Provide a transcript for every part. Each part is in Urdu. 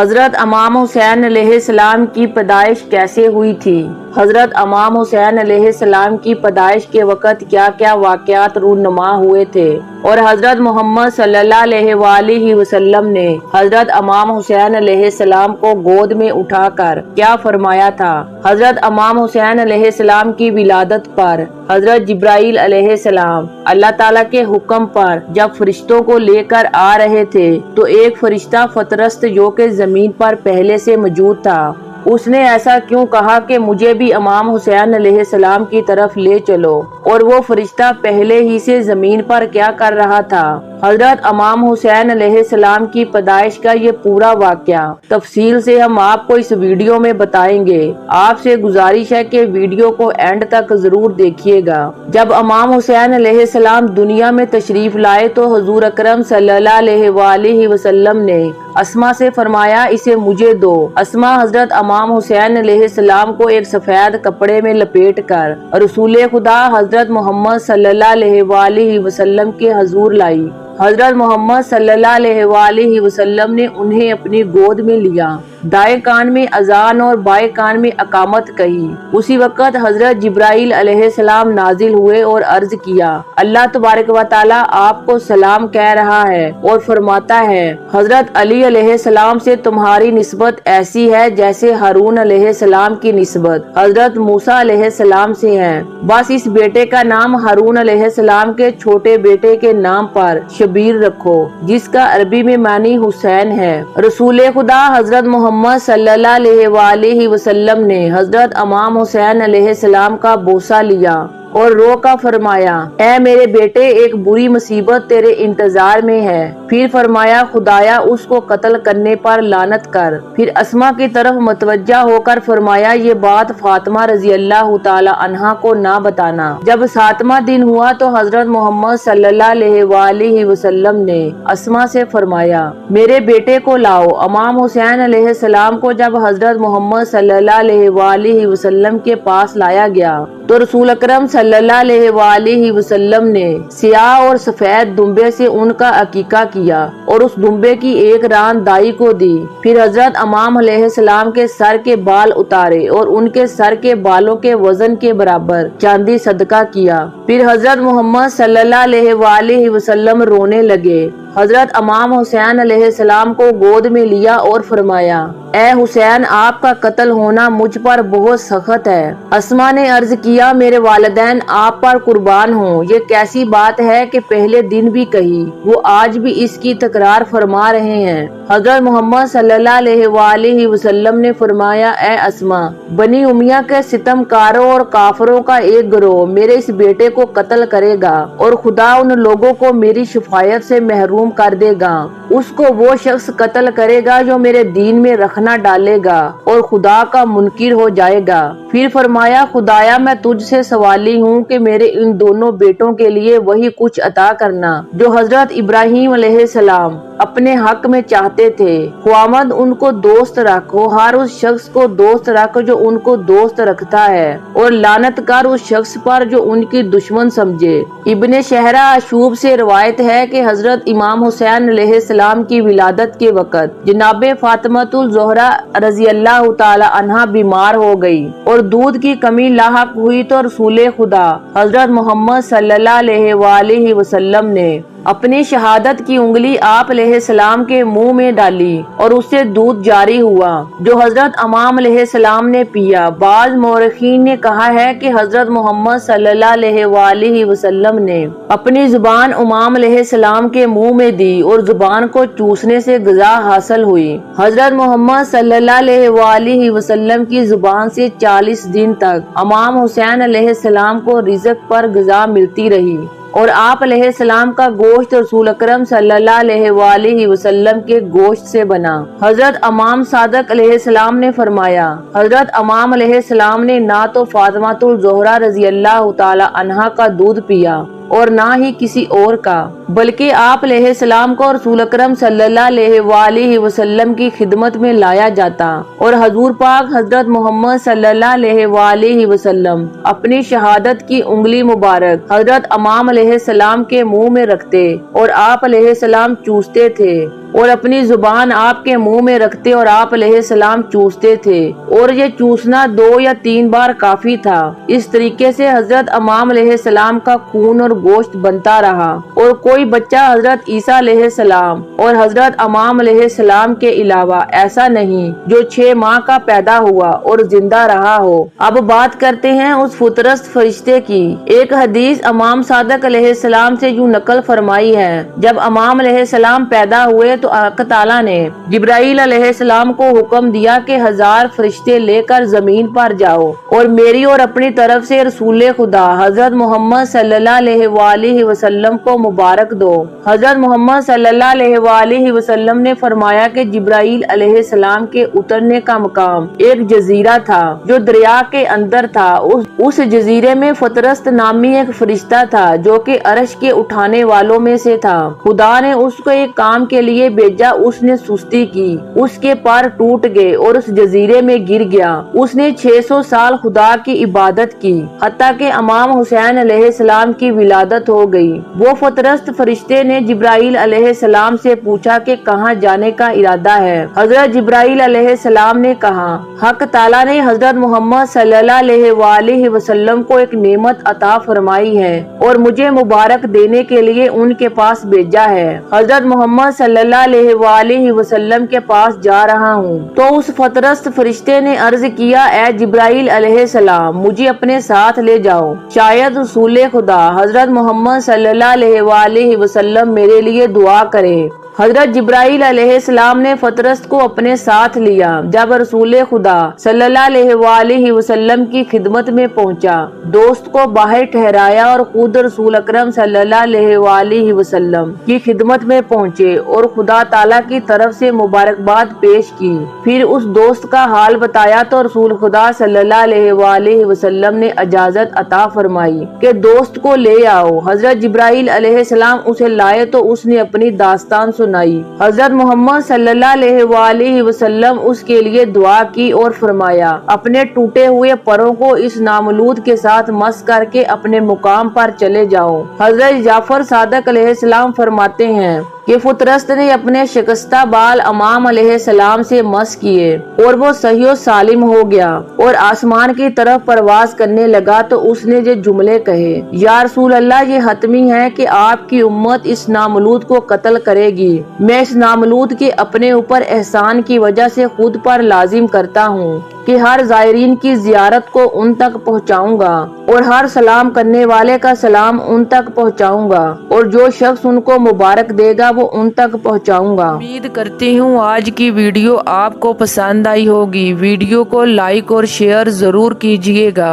حضرت امام حسین علیہ السلام کی پیدائش کیسے ہوئی تھی؟ حضرت امام حسین علیہ السلام کی پیدائش کے وقت کیا کیا واقعات رونما ہوئے تھے اور حضرت محمد صلی اللہ علیہ وآلہ وسلم نے حضرت امام حسین علیہ السلام کو گود میں اٹھا کر کیا فرمایا تھا؟ حضرت امام حسین علیہ السلام کی ولادت پر حضرت جبرائیل علیہ السلام اللہ تعالیٰ کے حکم پر جب فرشتوں کو لے کر آ رہے تھے تو ایک فرشتہ فطرست جو کہ زمین پر پہلے سے موجود تھا، اس نے ایسا کیوں کہا کہ مجھے بھی امام حسین علیہ السلام کی طرف لے چلو، اور وہ فرشتہ پہلے ہی سے زمین پر کیا کر رہا تھا؟ حضرت امام حسین علیہ السلام کی پیدائش کا یہ پورا واقعہ تفصیل سے ہم آپ کو اس ویڈیو میں بتائیں گے۔ آپ سے گزارش ہے کہ ویڈیو کو اینڈ تک ضرور دیکھیے گا۔ جب امام حسین علیہ السلام دنیا میں تشریف لائے تو حضور اکرم صلی اللہ علیہ وآلہ وسلم نے اسما سے فرمایا اسے مجھے دو۔ اسما حضرت امام حسین علیہ السلام کو ایک سفید کپڑے میں لپیٹ کر رسول خدا حضرت محمد صلی اللہ علیہ وآلہ وسلم کے حضور لائی۔ حضرت محمد صلی اللہ علیہ وآلہ وسلم نے انہیں اپنی گود میں لیا، دائیں کان میں اذان اور بائیں کان میں اقامت کہی۔ اسی وقت حضرت جبرائیل علیہ السلام نازل ہوئے اور عرض کیا، اللہ تبارک و تعالی آپ کو سلام کہہ رہا ہے اور فرماتا ہے حضرت علی علیہ السلام سے تمہاری نسبت ایسی ہے جیسے ہارون علیہ السلام کی نسبت حضرت موسیٰ علیہ السلام سے ہے، بس اس بیٹے کا نام ہارون علیہ السلام کے چھوٹے بیٹے کے نام پر شبیر رکھو، جس کا عربی میں معنی حسین ہے۔ رسول خدا حضرت محمد صلی اللہ علیہ وآلہ وسلم نے حضرت امام حسین علیہ السلام کا بوسہ لیا اور رو کا فرمایا، اے میرے بیٹے ایک بری مصیبت تیرے انتظار میں ہے۔ پھر فرمایا، خدایا اس کو قتل کرنے پر لعنت کر۔ پھر اسما کی طرف متوجہ ہو کر فرمایا، یہ بات فاطمہ رضی اللہ تعالی عنہا کو نہ بتانا۔ جب 7واں دن ہوا تو حضرت محمد صلی اللہ علیہ وآلہ وسلم نے اسما سے فرمایا، میرے بیٹے کو لاؤ۔ امام حسین علیہ السلام کو جب حضرت محمد صلی اللہ علیہ وآلہ وسلم کے پاس لایا گیا تو رسول اکرم صلی اللہ علیہ وآلہ وسلم نے سیاہ اور سفید دمبے سے ان کا عقیقہ کیا اور اس دمبے کی ایک ران دائی کو دی۔ پھر حضرت امام علیہ السلام کے سر کے بال اتارے اور ان کے سر کے بالوں کے وزن کے برابر چاندی صدقہ کیا۔ پھر حضرت محمد صلی اللہ علیہ وآلہ وسلم رونے لگے۔ حضرت امام حسین علیہ السلام کو گود میں لیا اور فرمایا، اے حسین آپ کا قتل ہونا مجھ پر بہت سخت ہے۔ اسما نے عرض کیا، میرے والدین آپ پر قربان ہوں، یہ کیسی بات ہے کہ پہلے دن بھی کہی، وہ آج بھی اس کی تکرار فرما رہے ہیں۔ حضرت محمد صلی اللہ علیہ وآلہ وسلم نے فرمایا، اے اسما، بنی امیہ کے ستم کاروں اور کافروں کا ایک گروہ میرے اس بیٹے کو قتل کرے گا اور خدا ان لوگوں کو میری شفاعت سے محروم کر دے گا۔ اس کو وہ شخص قتل کرے گا جو میرے دین میں رخنا ڈالے گا اور خدا کا منکر ہو جائے گا۔ پھر فرمایا، خدایا میں تجھ سے سوالی ہوں کہ میرے ان دونوں بیٹوں کے لیے وہی کچھ عطا کرنا جو حضرت ابراہیم علیہ السلام اپنے حق میں چاہتے تھے۔ خداوند ان کو دوست رکھو، ہر اس شخص کو دوست رکھ جو ان کو دوست رکھتا ہے، اور لعنت کر اس شخص پر جو ان کی دشمن سمجھے۔ ابن شہرہ اشوب سے روایت ہے کہ حضرت امام حسین علیہ السلام کی ولادت کے وقت جناب فاطمۃ الزہرا رضی اللہ تعالی عنہا بیمار ہو گئی اور دودھ کی کمی لاحق ہوئی تو رسول خدا حضرت محمد صلی اللہ علیہ وآلہ وسلم نے اپنی شہادت کی انگلی آپ علیہ السلام کے منہ میں ڈالی اور اس سے دودھ جاری ہوا جو حضرت امام علیہ السلام نے پیا۔ بعض مورخین نے کہا ہے کہ حضرت محمد صلی اللہ علیہ وآلہ وسلم نے اپنی زبان امام علیہ السلام کے منہ میں دی اور زبان کو چوسنے سے غذا حاصل ہوئی۔ حضرت محمد صلی اللہ علیہ وآلہ وسلم کی زبان سے 40 دن تک امام حسین علیہ السلام کو رزق پر غذا ملتی رہی اور آپ علیہ السلام کا گوشت رسول اکرم صلی اللہ علیہ وآلہ وسلم کے گوشت سے بنا۔ حضرت امام صادق علیہ السلام نے فرمایا، حضرت امام علیہ السلام نے نہ تو فاطمہ الزہرا رضی اللہ تعالی عنہا کا دودھ پیا اور نہ ہی کسی اور کا، بلکہ آپ علیہ السلام کو رسول اکرم صلی اللہ علیہ وآلہ وسلم کی خدمت میں لایا جاتا اور حضور پاک حضرت محمد صلی اللہ علیہ وآلہ وسلم اپنی شہادت کی انگلی مبارک حضرت امام علیہ السلام کے منہ میں رکھتے اور آپ علیہ السلام چوستے تھے۔ اور اپنی زبان آپ کے منہ میں رکھتے اور آپ علیہ السلام چوستے تھے، اور یہ چوسنا 2 یا 3 بار کافی تھا۔ اس طریقے سے حضرت امام علیہ السلام کا خون اور گوشت بنتا رہا، اور کوئی بچہ حضرت عیسیٰ علیہ السلام اور حضرت امام علیہ السلام کے علاوہ ایسا نہیں جو 6 ماہ کا پیدا ہوا اور زندہ رہا ہو۔ اب بات کرتے ہیں اس فطرست فرشتے کی۔ ایک حدیث امام صادق علیہ السلام سے یوں نقل فرمائی ہے، جب امام علیہ السلام پیدا ہوئے تو حق تعالیٰ نے جبرائیل علیہ السلام کو حکم دیا کہ 1000 فرشتے لے کر زمین پر جاؤ اور میری اور اپنی طرف سے رسول خدا حضرت محمد صلی اللہ علیہ وآلہ وسلم کو مبارک دو۔ حضرت محمد صلی اللہ علیہ وآلہ وسلم نے فرمایا کہ جبرائیل علیہ السلام کے اترنے کا مقام ایک جزیرہ تھا جو دریا کے اندر تھا۔ اس جزیرے میں فطرست نامی ایک فرشتہ تھا جو کہ عرش کے اٹھانے والوں میں سے تھا۔ خدا نے اس کو ایک کام کے لیے بھیجا، اس نے سستی کی، اس کے پار ٹوٹ گئے اور اس جزیرے میں گر گیا۔ اس نے 600 سال خدا کی عبادت کی، حتیٰ کہ امام حسین علیہ السلام کی ولادت ہو گئی۔ وہ فطرست فرشتے نے جبرائیل علیہ السلام سے پوچھا کہ کہاں جانے کا ارادہ ہے۔ حضرت جبرائیل علیہ السلام نے کہا، حق تعالیٰ نے حضرت محمد صلی اللہ علیہ وآلہ وسلم کو ایک نعمت عطا فرمائی ہے اور مجھے مبارک دینے کے لیے ان کے پاس بھیجا ہے۔ حضرت محمد صلی اللہ علیہ وآلہ وسلم کے پاس جا رہا ہوں۔ تو اس فطرست فرشتے نے عرض کیا، اے جبرائیل علیہ السلام، مجھے اپنے ساتھ لے جاؤ، شاید رسول خدا حضرت محمد صلی اللہ علیہ وآلہ وسلم میرے لیے دعا کرے۔ حضرت جبرائیل علیہ السلام نے فطرست کو اپنے ساتھ لیا۔ جب رسول خدا صلی اللہ علیہ وآلہ وسلم کی خدمت میں پہنچا، دوست کو باہر ٹھہرایا اور خود رسول اکرم صلی اللہ علیہ وآلہ وسلم کی خدمت میں پہنچے اور خدا تعالیٰ کی طرف سے مبارکباد پیش کی۔ پھر اس دوست کا حال بتایا تو رسول خدا صلی اللہ علیہ وآلہ وسلم نے اجازت عطا فرمائی کہ دوست کو لے آؤ۔ حضرت جبرائیل علیہ السلام اسے لائے تو اس نے اپنی داستان سنائی۔ حضرت محمد صلی اللہ علیہ وآلہ وسلم اس کے لیے دعا کی اور فرمایا، اپنے ٹوٹے ہوئے پروں کو اس نامولود کے ساتھ مس کر کے اپنے مقام پر چلے جاؤ۔ حضرت جعفر صادق علیہ السلام فرماتے ہیں کہ فطرست نے اپنے شکستہ بال امام علیہ السلام سے مس کیے اور وہ صحیح و سالم ہو گیا اور آسمان کی طرف پرواز کرنے لگا تو اس نے یہ جملے کہے، یا رسول اللہ، یہ حتمی ہے کہ آپ کی امت اس نامولود کو قتل کرے گی۔ میں اس نامولود کے اپنے اوپر احسان کی وجہ سے خود پر لازم کرتا ہوں کہ ہر زائرین کی زیارت کو ان تک پہنچاؤں گا اور ہر سلام کرنے والے کا سلام ان تک پہنچاؤں گا اور جو شخص ان کو مبارک دے گا وہ ان تک پہنچاؤں گا۔ امید کرتی ہوں آج کی ویڈیو آپ کو پسند آئی ہوگی۔ ویڈیو کو لائک اور شیئر ضرور کیجیے گا۔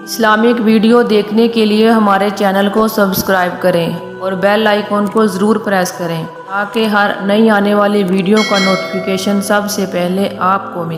اسلامک ویڈیو دیکھنے کے لیے ہمارے چینل کو سبسکرائب کریں اور بیل آئیکن کو ضرور پریس کریں تاکہ ہر نئی آنے والی ویڈیو کا نوٹیفیکیشن سب سے پہلے آپ کو ملے۔